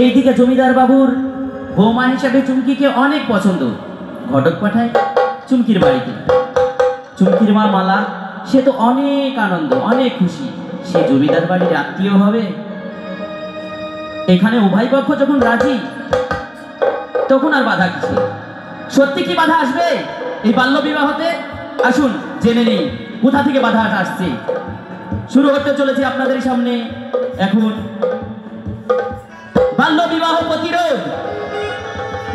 এইদিকে জমিদার বাবুর বৌমা হিসাবে চুমকিকে অনেক পছন্দ। ঘটক পাঠায় চুমকির বাড়িতে। চুমকির মা মালা সে তো অনেক আনন্দ, অনেক খুশি, সে জমিদার বাড়ির আত্মীয় হবে। এখানে উভয় পক্ষ যখন রাজি, তখন আর বাধা কিসে? সত্যি কি বাধা আসবে এই বাল্য বিবাহতে? আসুন জেনে নেই কোথা থেকে বাধাটা আসছে। শুরু হতে চলেছে আপনাদের সামনে এখন বাল্য বিবাহ প্রতিরোধ।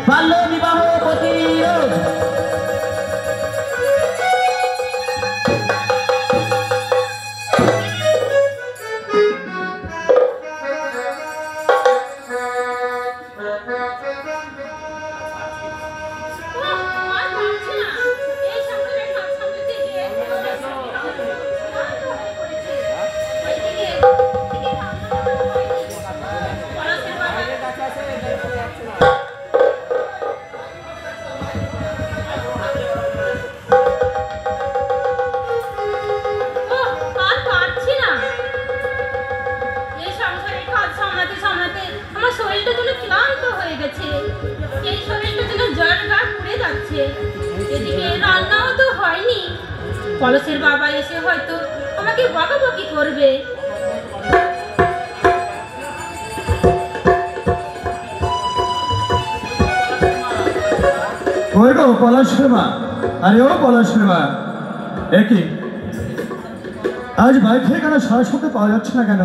বাল্য বিবাহ প্রতিরোধ। কলসের বাবা এসে হয়তো আমাকে বকাবকি করবে। ওই গো পলাশের মা, আরে ও পলাশের মা, একই আজ বাইক থেকে কেন সারা সাথে পাওয়া যাচ্ছে না কেন?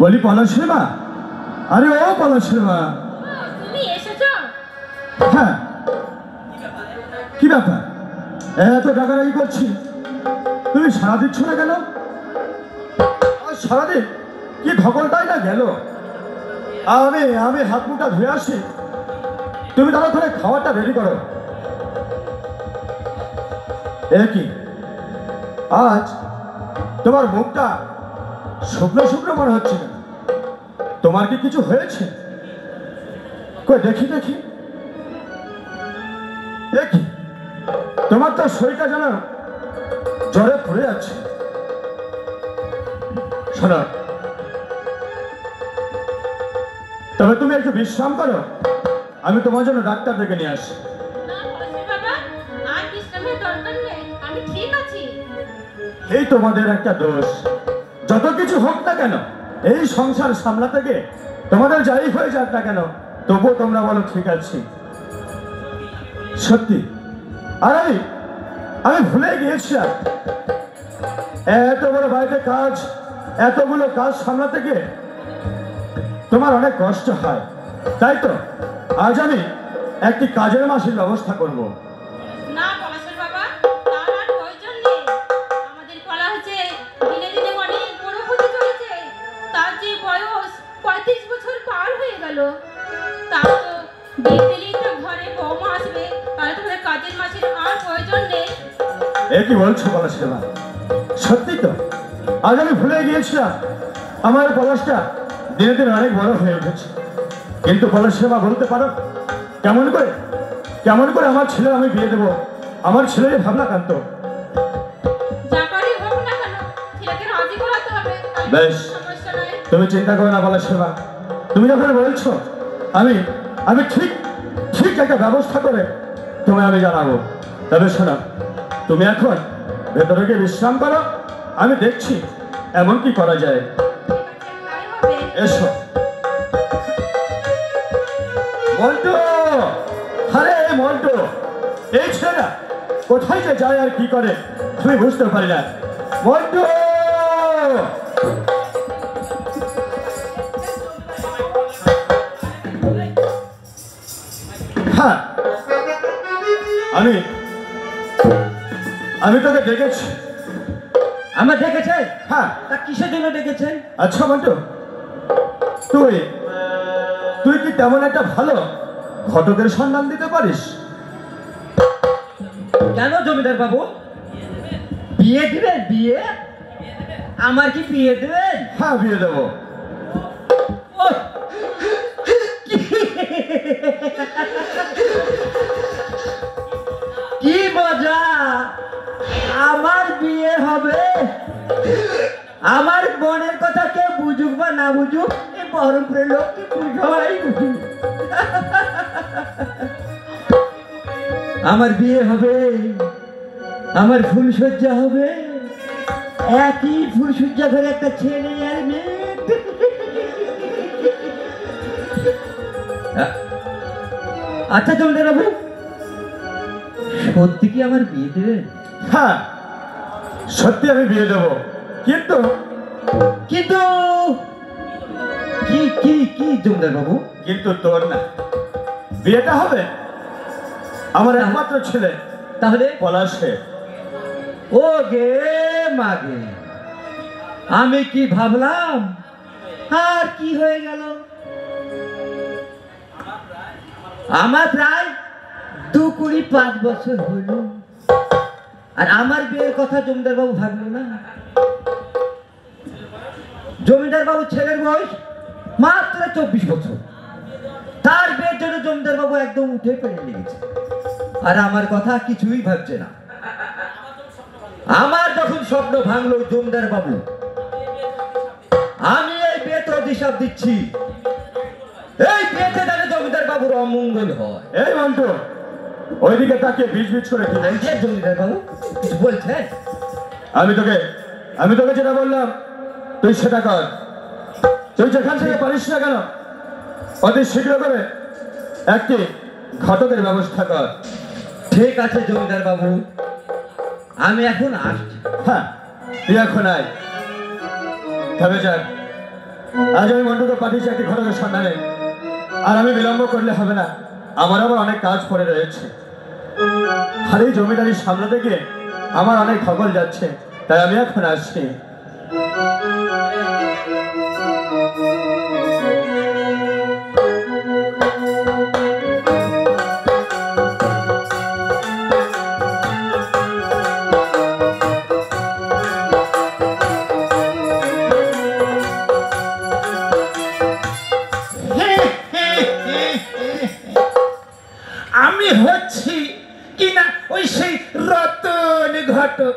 বলি পলাশের মা, আরে ও পলাশের মা। তুমি এসেছো? হ্যাঁ, কি ব্যাপার এত ডাকাডাকি করছি, তুমি সারা দিচ্ছ না কেন? আর সারাদিন কি ধকলটাই না গেল। আমি হাত মুখটা ধুয়ে আসি, তুমি তাড়াতাড়ি খাবারটা রেডি করো। কি আজ তোমার মুখটা শুকনো শুকনো মনে হচ্ছে কেন? তোমার কি কিছু হয়েছে? কই দেখি দেখি। দেখি তোমার তো শরীরটা যেন জ্বরে পড়ে যাচ্ছে। শোনো, তবে তুমি একটু বিশ্রাম করো, আমি তোমার জন্য ডাক্তার ডেকে নিয়ে আসি। এই তোমাদের একটা দোষ, যত কিছু হোক না কেন এই সংসার সামলাতে গিয়ে তোমাদের যাই হয়ে যাক না কেন, তবুও তোমরা বলো ঠিক আছে। সত্যি, আর আমি ভুলে গিয়েছিলাম এত বড় বাড়িতে কাজ, এতগুলো কাজ সামলাতে গিয়ে তোমার অনেক কষ্ট হয়। তাই তো আজ আমি একটি কাজের মাসির ব্যবস্থা করব। না পলাশের বাবা, তার আর প্রয়োজন নেই। আমাদের কলা হচ্ছে দিনে দিনে অনেক বড় হতে চলেছে। তার যে বয়স 35 বছর পার হয়ে গেল, তার তো বিয়ে দিলেই তো ঘরে বৌমা আসবে, তাহলে তোমাদের কাজের মাসির আর প্রয়োজন নেই। এ কি বলছো পলাশের মা? সত্যি তো আজ আমি ভুলে গিয়েছিলাম আমার পলাশটা দিনে দিনে অনেক বড় হয়ে উঠেছে। কিন্তু পলাশের মা বলতে পারো কেমন করে আমার ছেলে আমি বিয়ে দেবো? আমার ছেলের ভাবনা কান্ত। বেশ, তুমি চিন্তা করো না পলাশের মা, তুমি যখন বলছো আমি ঠিক একটা ব্যবস্থা করে তোমায় আমি জানাবো। তবে শোনো, তুমি এখন ভেতরে গিয়ে বিশ্রাম করো, আমি দেখছি এমন কি করা যায়। এসো মন্টু, আরে মন্টু, এই ছেলেটা কোথায় যে যায় আর কি করে তুমি বুঝতে পারি না। মন্টু, হ্যাঁ আমি তোকে ডেকেছি। আমার ডেকেছে? হ্যাঁ। তা কিসের জন্য ডেকেছেন? আচ্ছা মন্টু, তুই কি তেমন একটা ভালো ঘটকের সন্ধান দিতে পারিস? কেন জমিদার বাবু, বিয়ে দিবেন? বিয়ে? আমার কি বিয়ে দেবেন? হ্যাঁ, বিয়ে দেবো। কি মজা, আমার বিয়ে হবে। আমার বোনের কথা কেউ বুঝুক বা না বুঝুক, এই বহরমপুরের লোক কি সবাই বুঝুক। আমার বিয়ে হবে, আমার ফুলসজ্জা হবে, একই ফুলসজ্জা করে একটা ছেলে আর মেয়ে। আচ্ছা জমিদার বাবু, সত্যি কি আমার বিয়ে দেবে? হ্যাঁ, সত্যি আমি বিয়ে দেবো, কিন্তু কিন্তু কি কি কি জমিদার বাবু? কিন্তু তোর না, বিয়েটা হবে আমার একমাত্র ছেলে তাহলে পলাশে। ও গে মাগে, আমি কি ভাবলাম আর কি হয়ে গেল। আমার প্রায় 2-5 বছর হইল, আর আমার বিয়ের কথা জমিদার বাবু ভাবলো না। জমিদার বাবু ছেলের বয়স মাত্র 24 বছর, তার বিয়ের জন্য জমিদার বাবু একদম উঠে পড়ে লেগেছে, আর আমার কথা কিছুই ভাবছে না। আমার যখন স্বপ্ন ভাঙলো জমিদার বাবু, আমি এই বিয়েতে অভিশাপ দিচ্ছি, এই বিয়েতে যাতে জমিদার বাবুর অমঙ্গল হয়। এই মন্টু, ওইদিকে তাকিয়ে বিজ বিজ করে কি বলছিস? জমিদার বাবু কিছু বলছেন? আমি তোকে যেটা বললাম তুই সেটা কর। তুই যেখান থেকে পারিস না কেন অতি শীঘ্র করে একটি ঘটকের ব্যবস্থা কর। ঠিক আছে জমিদার বাবু, আমি এখন আসছি। হ্যাঁ, তুই এখন আয়। তবে যাক, আজ আমি মন্টুকে পাঠিয়েছি একটি ঘটকের সন্ধানে, আর আমি বিলম্ব করলে হবে না, আমার আবার অনেক কাজ পড়ে রয়েছে। আর এই জমিদারি সামলাতে গিয়ে আমার অনেক ধকল যাচ্ছে, তাই আমি এখন আসছি। আমি হচ্ছি কিনা ওই সেই রতন ঘটক,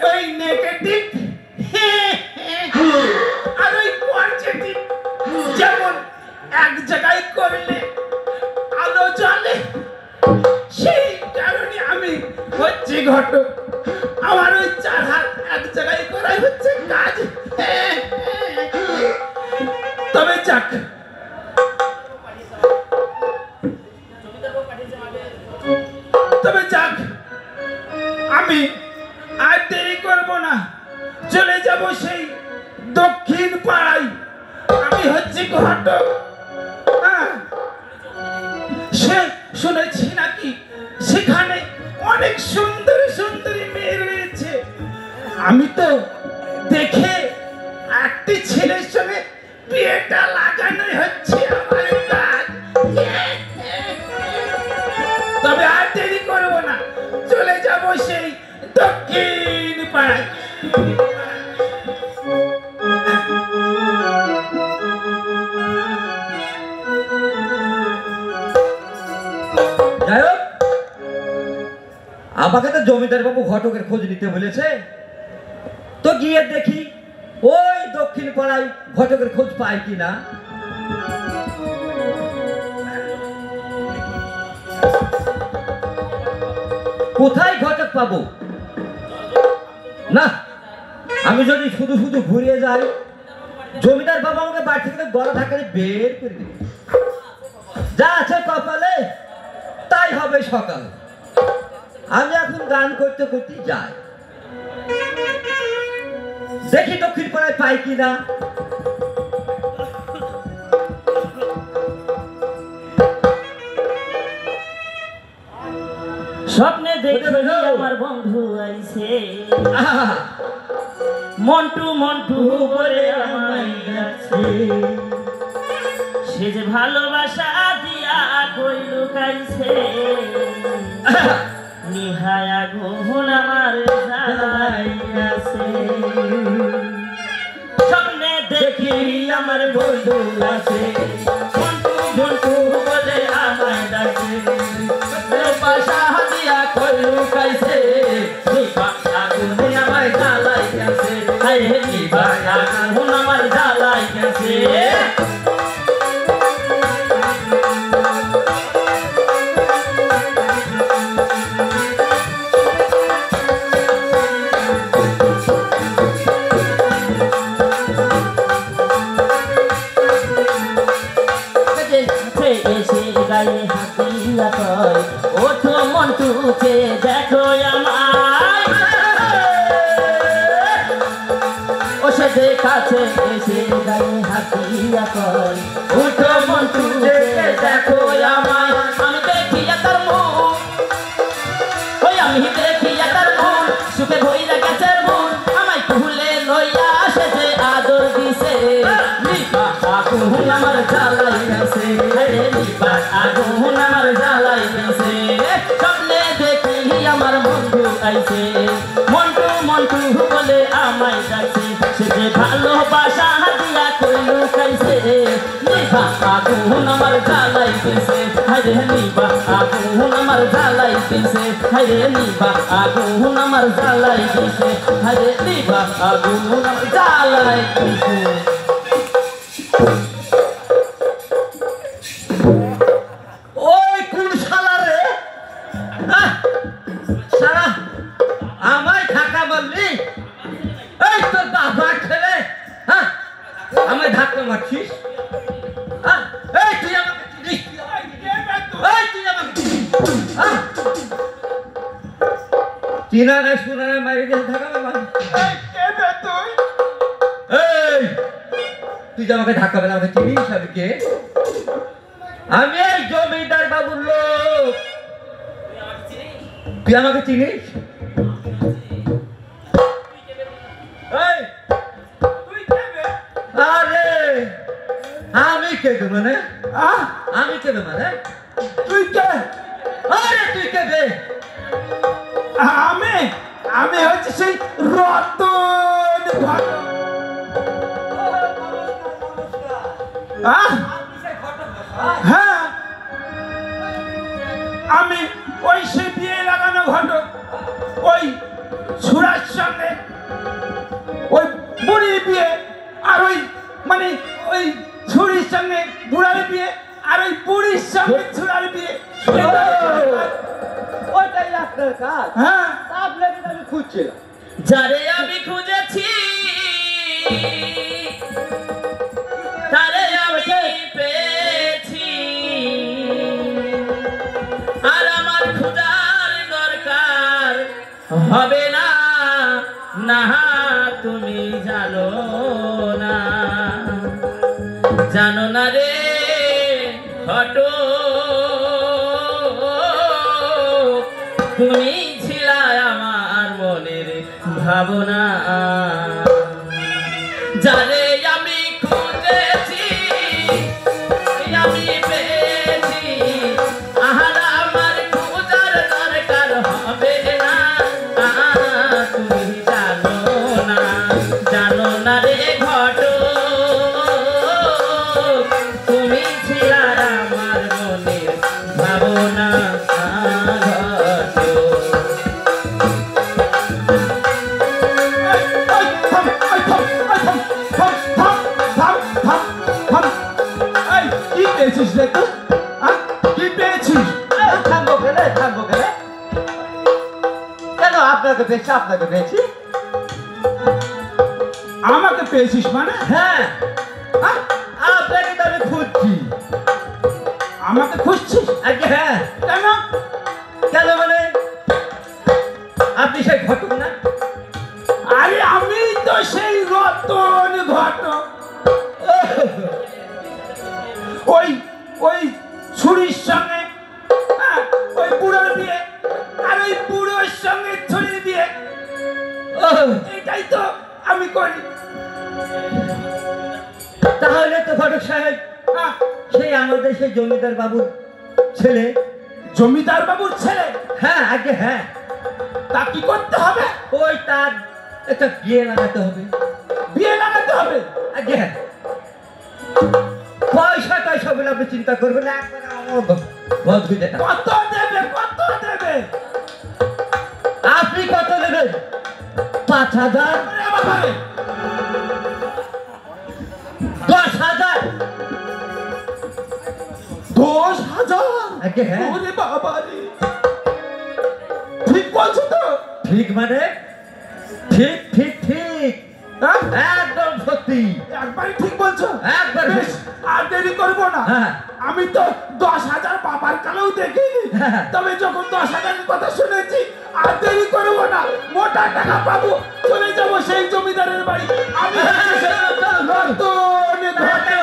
ওই নেগেটিভ আর ওই পজিটিভ, যেমন এক জায়গায় করলে আলো জ্বলে, সেই কারণে আমি হচ্ছি ঘটক। আমার ওই 4 হাত এক জায়গায় করাই হচ্ছে কাজ। তবে যাক, আমি আর দেরি করব না, চলে যাব সেই দক্ষিণ পাড়ায়। আমি হচ্ছি ঘটক। সে শুনেছি নাকি সেখানে অনেক সুন্দরী সুন্দরী মেয়ে রয়েছে। আমি তো দেখে একটি ছেলের সঙ্গে বিয়েটা লাগানোই হচ্ছে আমার কাজ। তবে আর দেরি করব না, চলে যাব সেই দক্ষিণ পাড়ায়। যাই হোক, আমাকে তো জমিদার বাবু ঘটকের খোঁজ নিতে বলেছে, তো গিয়ে দেখি ওই দক্ষিণ পাড়ায় ঘটকের খোঁজ পাই কিনা। কোথায় ঘটক পাবো? না, আমি যদি শুধু শুধু ঘুরিয়ে যাই, জমিদার বাবু আমাকে বাড়ি থেকে গলা ধাক্কা বের করে দেবে। যা আছে কপালে তাই হবে সকাল। আমি এখন গান করতে করতে যাই, দেখি দক্ষিণ পাড়ায় পাই কিনা। স্বপ্নে দেখি আমার বন্ধু আইছে, মন্টু মন্টু বলে আমায় ডাকছে, সে যে ভালোবাসা দিয়া কই লুকাইছে, নিহায়া গুণ আমার জ্বালাইয়াছে। স্বপ্নে দেখি আমার বন্ধু আছে, মন্টু মন্টু বলে আমায় ডাকছে, ভালোবাসা দিয়া কই লুকাইছে, নিহায়া গুণ আমায় জ্বালাইয়াছে। হায় নিভায়া গেছে এসে গায়ে হাতিয়া কয় ওঠো মন্টুকে দেখো আমায় ও সে দেখাচ্ছে এসে গায়ে হাতিয়া কয় ওঠো মন্টুকে দেখো আমায় আমি দেখিয়া তার মুখ ওই আমি দেখিয়া তার মুখ সুখে ভইরা গেছে মন আমায় ভুলে লইয়া আসে যে আদর দিছে নিপা আগুন আমার জ্বালাই গেছে নিপা আগুন আমার জ্বালাই গেছে স্বপ্নে দেখি আমার বন্ধু আইছে মন্টু মন্টু বলে আমায় ডাকছে সে যে ভালোবাসা দিয়া কইলু খাইছে নিপা আগুন আমার জ্বালাই দিছে হায়রে নিপা আগুন আমার জ্বালাই দিছে হায়রে নিপা আগুন আমার জ্বালাই দিছে হায়রে নিপা আগুন আমার জ্বালাই দিছে ওই কোন শালা রে শালা আমায় ধাক্কা মারলি এই তোর বাবা ছেলে হ্যাঁ আমায় ধাক্কা মারছিস হ্যাঁ? এই তুই আমাকে চিনিস এই তুই আমাকে চিনিস হ্যাঁ? চিনা না শোনা না মারি দিয়ে ধাক্কা মার এই তুই যে আমাকে ধাক্কা মেরে আমাকে চিনিস আমি কে আমি এই জমিদার বাবুর লোক তুই আমাকে চিনিস এই, আরে আমি কে বে মানে আমি কে বে মানে তুই কে? আরে তুই কে বে আমি আমি হচ্ছে সেই রতন ঘটক। হ্যাঁ আমি ওই সে বিয়ে লাগানো ঘটক ওই ছুরার সঙ্গে ওই বুড়ির বিয়ে আর ওই মানে ওই ছুরির সঙ্গে বুড়ার বিয়ে আর ওই বুড়ির সঙ্গে ছুরার বিয়ে ওইটাই আপনার কাজ হ্যাঁ আপনাকে আমি খুঁজছিলাম যারে আমি খুঁজেছি তারে আমি পেয়েছি আর আমার খোঁজার দরকার হবে না না তুমি জানো না জানো না রে হটো তুমি ছিলা আমার মনের ভাবনা যারে আমি খুঁজেছি আমি পেয়েছি আহার আমার খোঁজার দরকার হবে না তুমি জানো না রে ঘটো তুমি ছিলা আমার মনের ভাবনা ঘটো কি পেয়েছিস রে তুই কি পেয়েছিস থামবো কেন কেন আপনাকে পেয়েছি আপনাকে পেয়েছি আমাকে পেয়েছিস মানে হ্যাঁ আপনাকে তো আমি খুঁজছি আমাকে খুঁজছিস আগে হ্যাঁ কেন কেন মানে আপনি সেই ঘটক না আরে আমি তো সেই রতন ঘটক ওই ওই ছুরির সঙ্গে ওই বুড়োর বিয়ে আর ওই বুড়োর সঙ্গে ছুরির বিয়ে এটাই তো আমি করি তাহলে তো ঘটক সাহেব সেই আমাদের সেই জমিদার বাবুর ছেলে জমিদার বাবুর ছেলে হ্যাঁ আগে হ্যাঁ তা কি করতে হবে ওই তার একটা বিয়ে লাগাতে হবে বিয়ে লাগাতে হবে আগে হ্যাঁ পয়সা টয়সা বলে আপনি চিন্তা করবেন না একবার আমার বদবিতে কত দেবে আপনি কত নেবেন 5,000 আরে বাবারে 10,000? আগে হ্যাঁ। ওরে বাবা রে, ঠিক বলছো তো? ঠিক মানে ঠিক ঠিক ঠিক হ্যাঁ? একদম সত্যি একবারই ঠিক বলছো? একবার বেশ, আর দেরি করবো না। হ্যাঁ। আমি তো 10,000 বাবার কালেও দেখিনি, হ্যাঁ। তবে যখন 10,000-এর কথা শুনেছি আর দেরি করবো না, মোটা টাকা পাবো, চলে যাবো সেই জমিদারের বাড়ি। আমি নতুন ঘটে।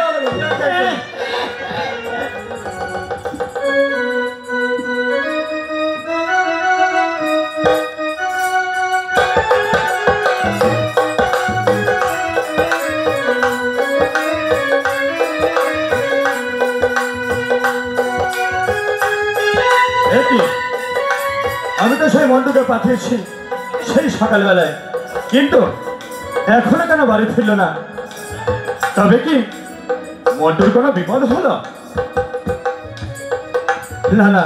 একি, আমি তো সেই মন্টুকে পাঠিয়েছি সেই সকালবেলায়, কিন্তু এখনো কেন বাড়ি ফিরল না? তবে কি মন্টুর কোনো বিপদ হলো? না না,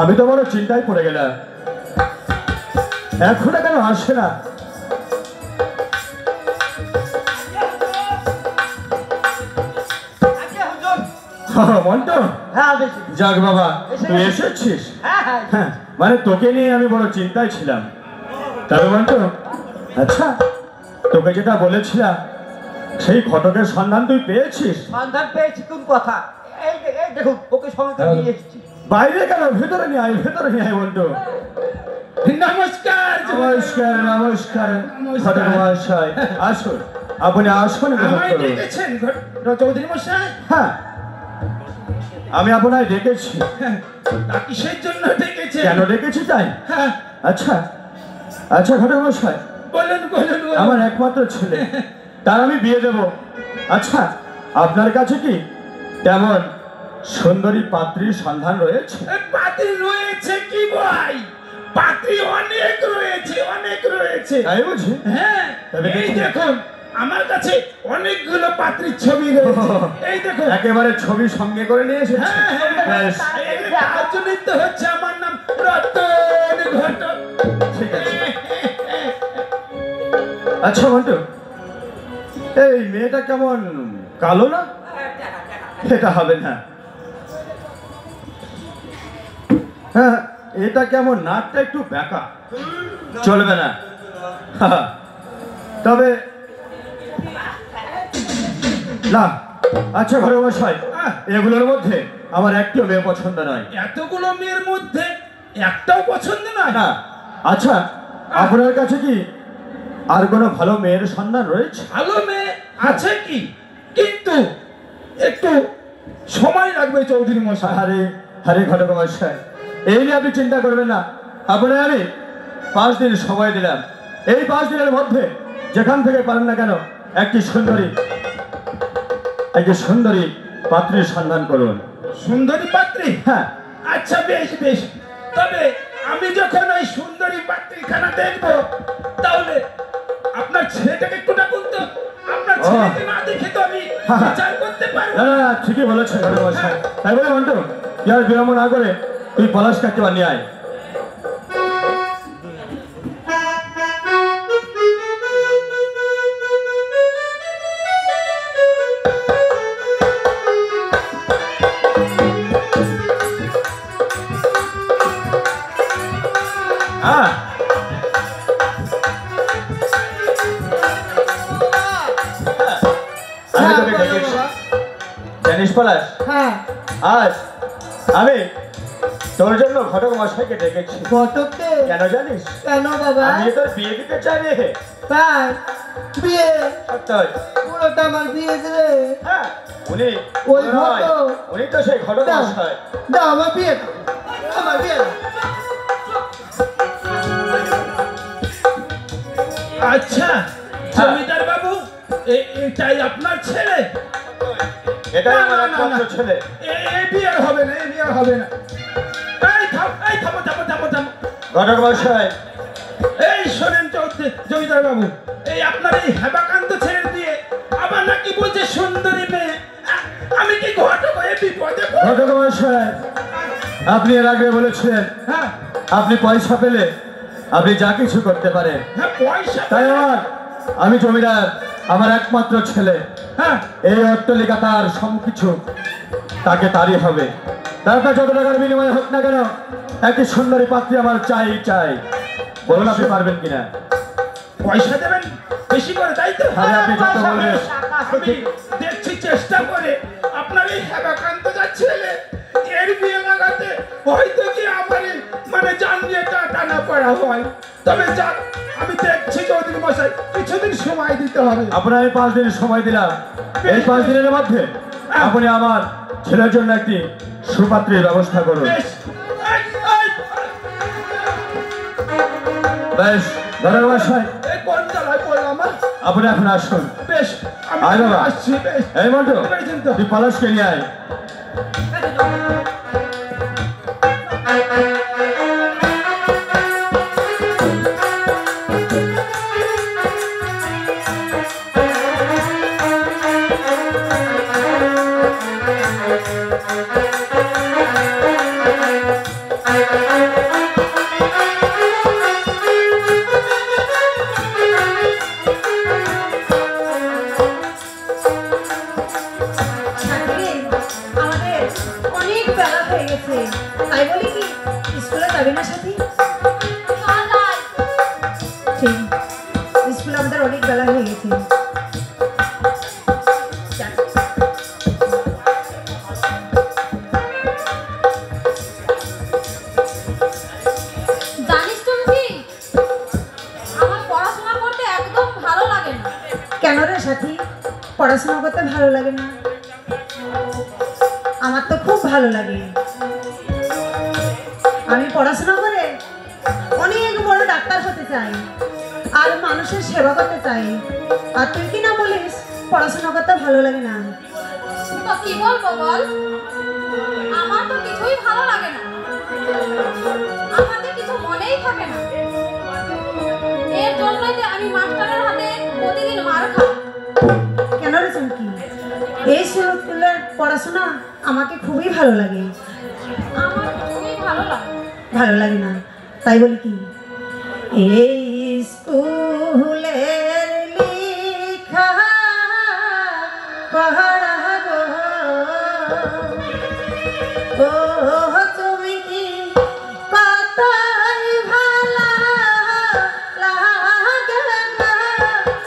আমি তো বড় চিন্তায় পড়ে গেলাম, এখনো কেন আসে না? মন্টু, হ্যাঁ বেশি যাক বাবা, তুই এসেছিস। হ্যাঁ হ্যাঁ হ্যাঁ, মানে তোকে নিয়ে আমি বড় চিন্তায় ছিলাম। তবে মন্টু, আচ্ছা, তোকে যেটা বলেছিলাম সেই ঘটকের সন্ধান তুই পেয়েছিস? সন্ধান পেয়েছি কোন কথা এই দেখুন ওকে সঙ্গে করে নিয়ে এসেছি বাইরে কেন, ভেতরে নিয়ে আয়, ভেতরে নিয়ে আয় মন্টু। নমস্কার নমস্কার নমস্কার ঘটক মহাশয়, আসুন, আপনি আসুন। আমায় ডেকেছেন চৌধুরী মশাই? হ্যাঁ, আমি আপনায় ডেকেছি। তা কিসের জন্য ডেকেছেন? কেন ডেকেছি তাই? হ্যাঁ, আচ্ছা আচ্ছা ঘটক মহাশয়, বলুন বলুন বলুন। আমার একমাত্র ছেলে, তার আমি বিয়ে দেব। আচ্ছা, আপনার কাছে কি তেমন সুন্দরী পাত্রীর সন্ধান রয়েছে? পাত্রী রয়েছে কি ভাই? পাত্রী অনেক রয়েছে, অনেক রয়েছে। তাই বুঝি? হ্যাঁ, তবে এই দেখুন। দেখুন আমার কাছে অনেকগুলো পাত্রীর ছবি রয়েছে। এই দেখুন। একেবারে ছবি সঙ্গে করে নিয়ে এসেছে। হ্যাঁ, হ্যাঁ। বেশ, এই তার জন্যই তো হচ্ছে আমার নাম রতন ঘটক। ঠিক আছে। আচ্ছা মন্টু, এই মেয়েটা কেমন কালো না? এটা হবে না। হ্যাঁ, এটা কেমন নাকটা একটু বেঁকা, চলবে না। তবে না, আচ্ছা ঘরে মশাই, এগুলোর মধ্যে আমার একটিও মেয়ে পছন্দ নয়। এতগুলো মেয়ের মধ্যে একটাও পছন্দ নয়? না। আচ্ছা, আপনার কাছে কি আর কোনো ভালো মেয়ের সন্ধান রয়েছে? ভালো মেয়ে আছে কি, কিন্তু একটু সময় লাগবে চৌধুরী মশাই। আরে আরে ঘটক মশাই, এই নিয়ে আপনি চিন্তা করবেন না। আপনার আমি 5 দিন সময় দিলাম, এই 5 দিনের মধ্যে যেখান থেকে পারেন না কেন একটি সুন্দরী পাত্রীর সন্ধান করুন। সুন্দরী পাত্রী? হ্যাঁ। আচ্ছা বেশ বেশ, তবে আমি যখন ওই সুন্দরী পাত্রীখানা দেখবো, তাহলে আপনার ছেলেটাকে একটু ডাকুন তো। আপনার ও। ছেলেকে না দেখে তো আমি হ্যাঁ, হ্যাঁ। বিচার করতে পারবো না না। না না, ঠিকই বলেছেন ঘটক মশাই। তাই বলে মন্টু, তুই আর বিলম্ব না করে তুই পলাশ কাটতে বানিয়ে আয়। হ্যাঁ, আমি তোকে ডেকেছি। জানিস পলাশ, হ্যাঁ আজ আমি তোর জন্য ঘটক মশাইকে ডেকেছি। ঘটককে কেন জানিস? কেন বাবা আমি তোর বিয়ে দিতে চাই রে। তাই বিয়ে সত্যই। পুরোটা আমার বিয়ে দেবে হ্যাঁ, উনি ওই নয়, ঘটক। উনি তো সেই ঘটক দাও মশাই। দাও আমার বিয়ে দাও, আমার বিয়ে দাও। আচ্ছা জমিদার বাবু, এটাই আপনার ছেলে? এটাই না, আমার না, না, একমাত্র না। ছেলে। এই বিয়ে আর হবে না, এই বিয়ে আর হবে না। এই থামো থামো থামো থামো। ঘটক মশাই, এই শোনেন জমিদার বাবু, এই আপনার এই হেবাকান্ত ছেড়ে দিয়ে আবার নাকি বলছে সুন্দরী মেয়ে। আমি কি ঘটক হয়ে বিপদে পড়ব? ঘটক মশাই, আপনি এর আগে বলেছিলেন হ্যাঁ আপনি পয়সা পেলে আপনি যা কিছু করতে পারেন। হ্যাঁ, পয়সা তাই আমি জমিদার, আমার একমাত্র ছেলে, হ্যাঁ এই অট্টালিকা তার সবকিছু, তাকে তারই হবে। টাকা যত টাকার বিনিময়ে হোক না কেন, একটি সুন্দরী পাত্রী আমার চাই চাই। বলুন আপনি পারবেন কিনা? পয়সা দেবেন বেশি করে, তাই তো? আরে আপনি যত বলবেন। আমি দেখছি চেষ্টা করে আপনার এই হেমাকান্ত যা ছেলে, এর বিয়ে লাগাতে হয়তো কি আমার মানে জান নিয়ে টানা পড়া হয়। তবে যাক, আমি দেখছি চৌধুরী মশাই, কিছুদিন সময় দিতে হবে। আপনার আমি 5 দিন সময় দিলাম। এই 5 দিনের মধ্যে আপনি আমার ছেলের জন্য একটি সুপাত্রীর ব্যবস্থা করুন। বেশ, এই, এই, বেশ ধন্যবাদ মশাই, এই কোন তলায় পড়লাম? আপনি এখন আসুন। বেশ, আয় আমি বাবা। আসছি। বেশ, এই মন্টু, পেরেছেন তো? তুই পলাশকে নিয়ে আয়। আমাদের অনেক বেলা হয়ে গেছে, তাই বলি কি স্কুলে যাবে না সাথী? ঠিক, স্কুলে আমাদের অনেক বেলা হয়ে গেছে। যাক। জানিস তুমি কি, আমার পড়াশোনা করতে একদম ভালো লাগে না। কেন রে সাথী, পড়াশোনা করতে ভালো লাগে না? আমার তো খুব ভালো লাগে। আমি পড়াশোনা করে অনেক বড় ডাক্তার হতে চাই আর মানুষের সেবা করতে চাই। আর তুই কি না বলিস পড়াশোনা করতে ভালো লাগে না? তো কি বলবো বল, আমার তো কিছুই ভালো লাগে না, আমাদের কিছু মনেই থাকে না। এর জন্যই তো আমি মাস্টারের হাতে প্রতিদিন মার খাই। কেন রে চুমকি, এই স্কুলের পড়াশোনা আমাকে খুবই ভালো লাগে। আমার কিছুই ভালো লাগে না। ভালো লাগে না, তাই বলি কি এই স্কুলের লেখা পড়া গো, ও তুমি কি কতই ভালো লাগে না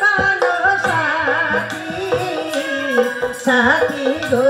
কানো সাথী, সাথী গো।